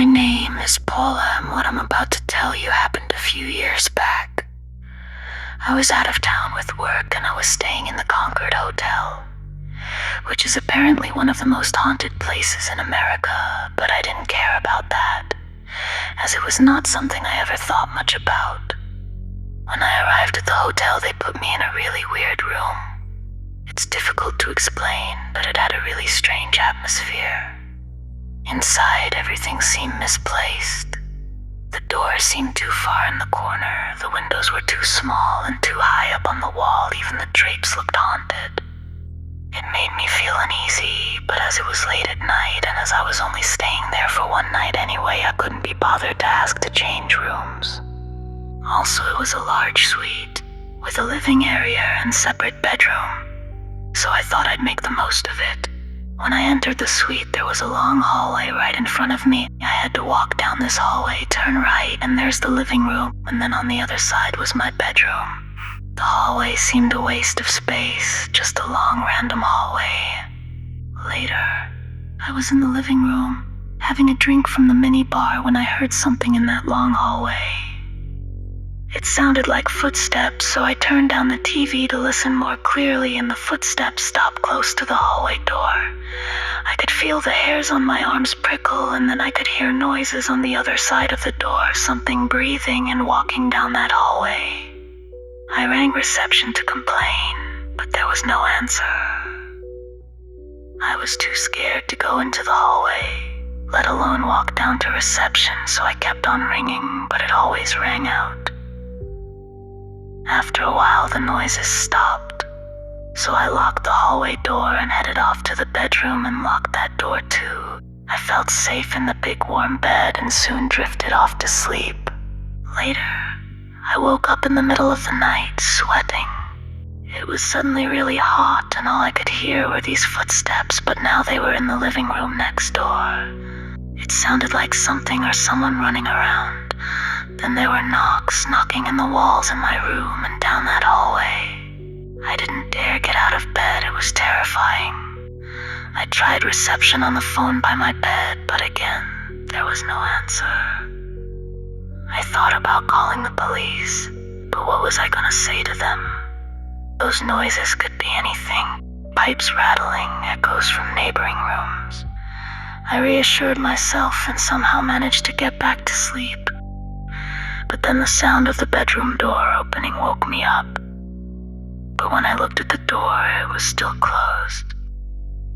My name is Paula, and what I'm about to tell you happened a few years back. I was out of town with work and I was staying in the Concord Hotel, which is apparently one of the most haunted places in America, but I didn't care about that, as it was not something I ever thought much about. When I arrived at the hotel, they put me in a really weird room. It's difficult to explain, but it had a really strange atmosphere. Inside, everything seemed misplaced. The door seemed too far in the corner, the windows were too small and too high up on the wall, even the drapes looked haunted. It made me feel uneasy, but as it was late at night and as I was only staying there for one night anyway, I couldn't be bothered to ask to change rooms. Also, it was a large suite, with a living area and separate bedroom, so I thought I'd make the most of it. When I entered the suite, there was a long hallway right in front of me. I had to walk down this hallway, turn right, and there's the living room, and then on the other side was my bedroom. The hallway seemed a waste of space, just a long random hallway. Later, I was in the living room, having a drink from the mini bar when I heard something in that long hallway. It sounded like footsteps, so I turned down the TV to listen more clearly, and the footsteps stopped close to the hallway door. I could feel the hairs on my arms prickle, and then I could hear noises on the other side of the door, something breathing and walking down that hallway. I rang reception to complain, but there was no answer. I was too scared to go into the hallway, let alone walk down to reception, so I kept on ringing, but it always rang out. After a while, the noises stopped, so I locked the hallway door and headed off to the bedroom and locked that door too. I felt safe in the big warm bed and soon drifted off to sleep. Later, I woke up in the middle of the night, sweating. It was suddenly really hot, and all I could hear were these footsteps, but now they were in the living room next door. It sounded like something or someone running around. Then there were knocking in the walls in my room and down that hallway. I didn't dare get out of bed, it was terrifying. I tried reception on the phone by my bed, but again, there was no answer. I thought about calling the police, but what was I gonna say to them? Those noises could be anything. Pipes rattling, echoes from neighboring rooms. I reassured myself and somehow managed to get back to sleep. But then the sound of the bedroom door opening woke me up. But when I looked at the door, it was still closed.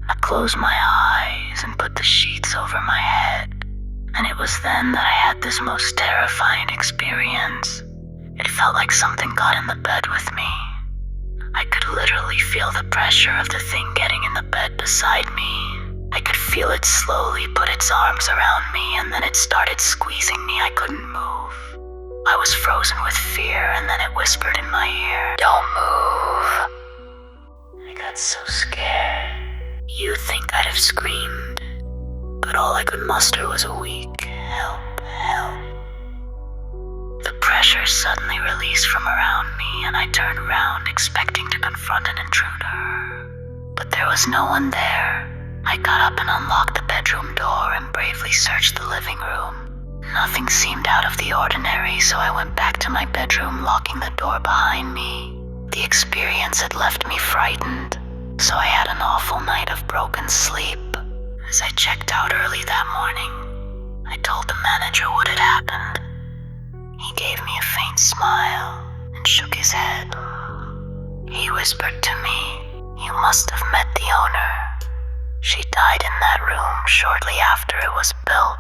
I closed my eyes and put the sheets over my head, and it was then that I had this most terrifying experience. It felt like something got in the bed with me. I could literally feel the pressure of the thing getting in the bed beside me. I could feel it slowly put its arms around me, and then it started squeezing me. I couldn't move. I was frozen with fear, and then it whispered in my ear, "Don't move." I got so scared. You'd think I'd have screamed, but all I could muster was a weak, "Help, help." The pressure suddenly released from around me, and I turned around expecting to confront an intruder. But there was no one there. I got up and unlocked the bedroom door and bravely searched the living room. Nothing seemed out of the ordinary, so I went back to my bedroom, locking the door behind me. The experience had left me frightened, so I had an awful night of broken sleep. As I checked out early that morning, I told the manager what had happened. He gave me a faint smile and shook his head. He whispered to me, "You must have met the owner. She died in that room shortly after it was built."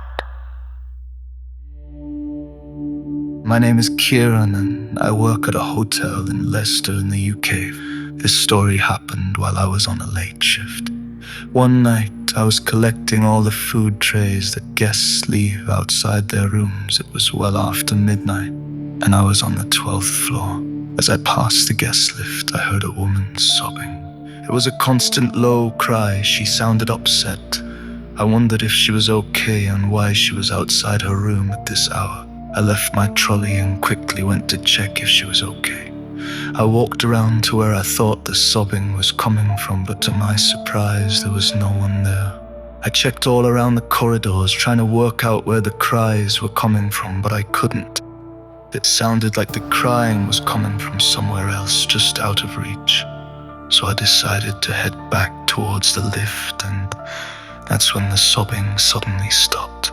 My name is Kieran and I work at a hotel in Leicester in the UK. This story happened while I was on a late shift. One night, I was collecting all the food trays that guests leave outside their rooms. It was well after midnight, and I was on the 12th floor. As I passed the guest lift, I heard a woman sobbing. It was a constant low cry. She sounded upset. I wondered if she was okay and why she was outside her room at this hour. I left my trolley and quickly went to check if she was okay. I walked around to where I thought the sobbing was coming from, but to my surprise, there was no one there. I checked all around the corridors, trying to work out where the cries were coming from, but I couldn't. It sounded like the crying was coming from somewhere else, just out of reach. So I decided to head back towards the lift, and that's when the sobbing suddenly stopped.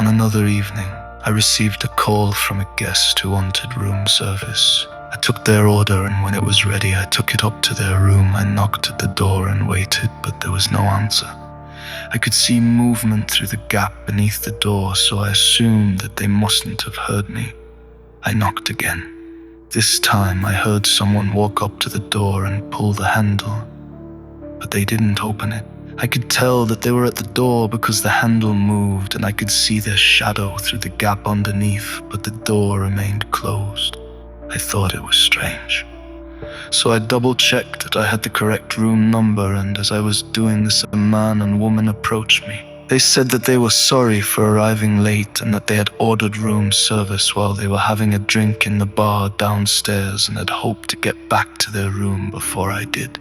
On another evening, I received a call from a guest who wanted room service. I took their order, and when it was ready, I took it up to their room. I knocked at the door and waited, but there was no answer. I could see movement through the gap beneath the door, so I assumed that they mustn't have heard me. I knocked again. This time I heard someone walk up to the door and pull the handle, but they didn't open it. I could tell that they were at the door because the handle moved and I could see their shadow through the gap underneath, but the door remained closed. I thought it was strange. So I double-checked that I had the correct room number, and as I was doing this, a man and woman approached me. They said that they were sorry for arriving late and that they had ordered room service while they were having a drink in the bar downstairs and had hoped to get back to their room before I did.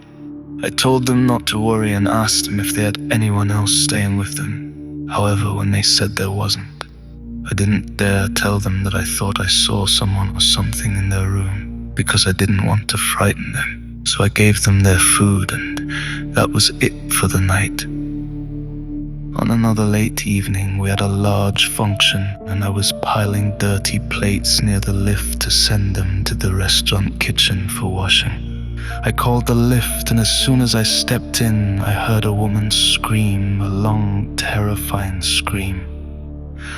I told them not to worry and asked them if they had anyone else staying with them. However, when they said there wasn't, I didn't dare tell them that I thought I saw someone or something in their room because I didn't want to frighten them. So I gave them their food, and that was it for the night. On another late evening, we had a large function, and I was piling dirty plates near the lift to send them to the restaurant kitchen for washing. I called the lift, and as soon as I stepped in, I heard a woman scream, a long, terrifying scream.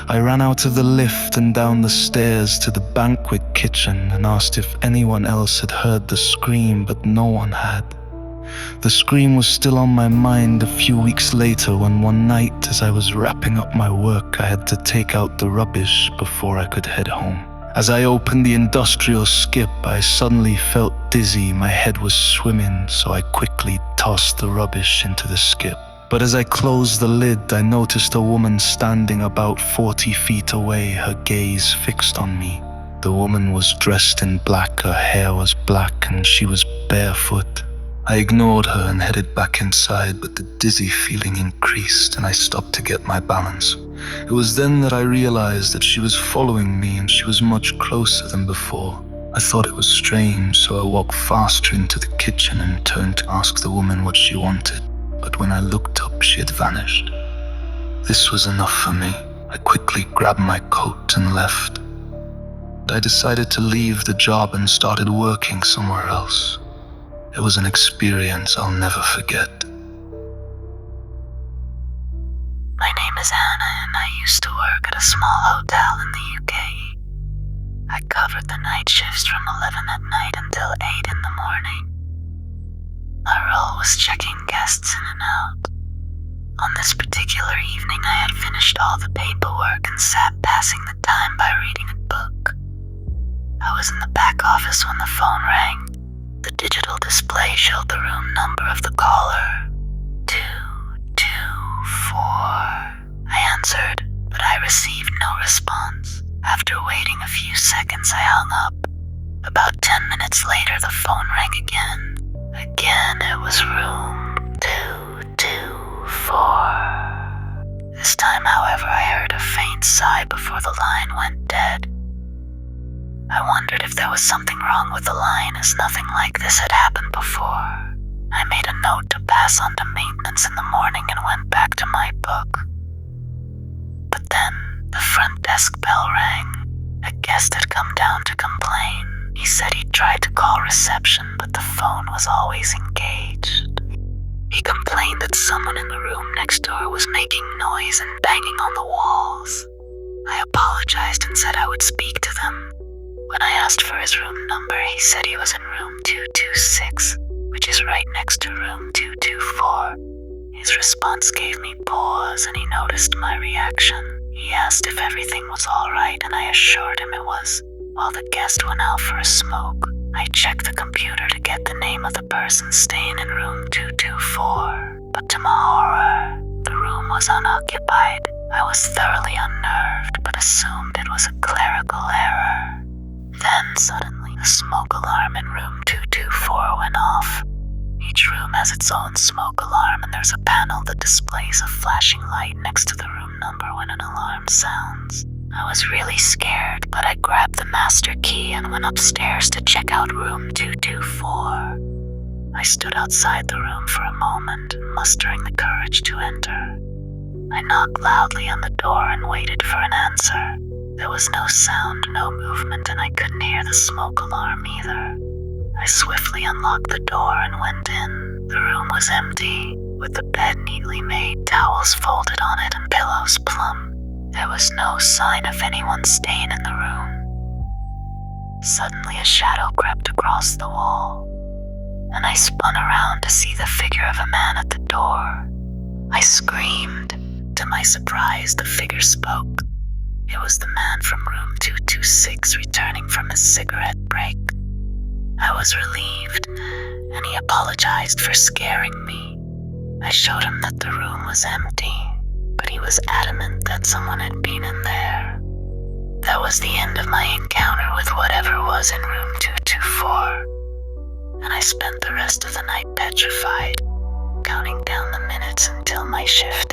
I ran out of the lift and down the stairs to the banquet kitchen and asked if anyone else had heard the scream, but no one had. The scream was still on my mind a few weeks later when one night, as I was wrapping up my work, I had to take out the rubbish before I could head home. As I opened the industrial skip, I suddenly felt dizzy. My head was swimming, so I quickly tossed the rubbish into the skip. But as I closed the lid, I noticed a woman standing about 40 feet away, her gaze fixed on me. The woman was dressed in black, her hair was black, and she was barefoot. I ignored her and headed back inside, but the dizzy feeling increased and I stopped to get my balance. It was then that I realized that she was following me and she was much closer than before. I thought it was strange, so I walked faster into the kitchen and turned to ask the woman what she wanted. But when I looked up, she had vanished. This was enough for me. I quickly grabbed my coat and left. I decided to leave the job and started working somewhere else. It was an experience I'll never forget. My name is Anna, and I used to work at a small hotel in the UK. I covered the night shifts from 11 at night until 8 in the morning. My role was checking guests in and out. On this particular evening, I had finished all the paperwork and sat passing the time by reading a book. I was in the back office when the phone rang. The digital display showed the room number of the caller, 224. I answered, but I received no response. After waiting a few seconds, I hung up. About 10 minutes later, the phone rang again. Again, it was room 224. This time, however, I heard a faint sigh before the line went dead. I wondered if there was something wrong with the line, as nothing like this had happened before. I made a note to pass on to maintenance in the morning and went back to my book. But then, the front desk bell rang. A guest had come down to complain. He said he tried to call reception, but the phone was always engaged. He complained that someone in the room next door was making noise and banging on the walls. I apologized and said I would speak to them. When I asked for his room number, he said he was in room 226, which is right next to room 224. His response gave me pause, and he noticed my reaction. He asked if everything was all right, and I assured him it was. While the guest went out for a smoke, I checked the computer to get the name of the person staying in room 224. But to my horror, the room was unoccupied. I was thoroughly unnerved, but assumed it was a clerical error. Then suddenly, the smoke alarm in room 224 went off. Each room has its own smoke alarm, and there's a panel that displays a flashing light next to the room number when an alarm sounds. I was really scared, but I grabbed the master key and went upstairs to check out room 224. I stood outside the room for a moment, mustering the courage to enter. I knocked loudly on the door and waited for an answer. There was no sound, no movement, and I couldn't hear the smoke alarm either. I swiftly unlocked the door and went in. The room was empty, with the bed neatly made, towels folded on it, and pillows plump. There was no sign of anyone staying in the room. Suddenly a shadow crept across the wall, and I spun around to see the figure of a man at the door. I screamed. To my surprise, the figure spoke. It was the man from room 226 returning from his cigarette break. I was relieved, and he apologized for scaring me. I showed him that the room was empty, but he was adamant that someone had been in there. That was the end of my encounter with whatever was in room 224, and I spent the rest of the night petrified, counting down the minutes until my shift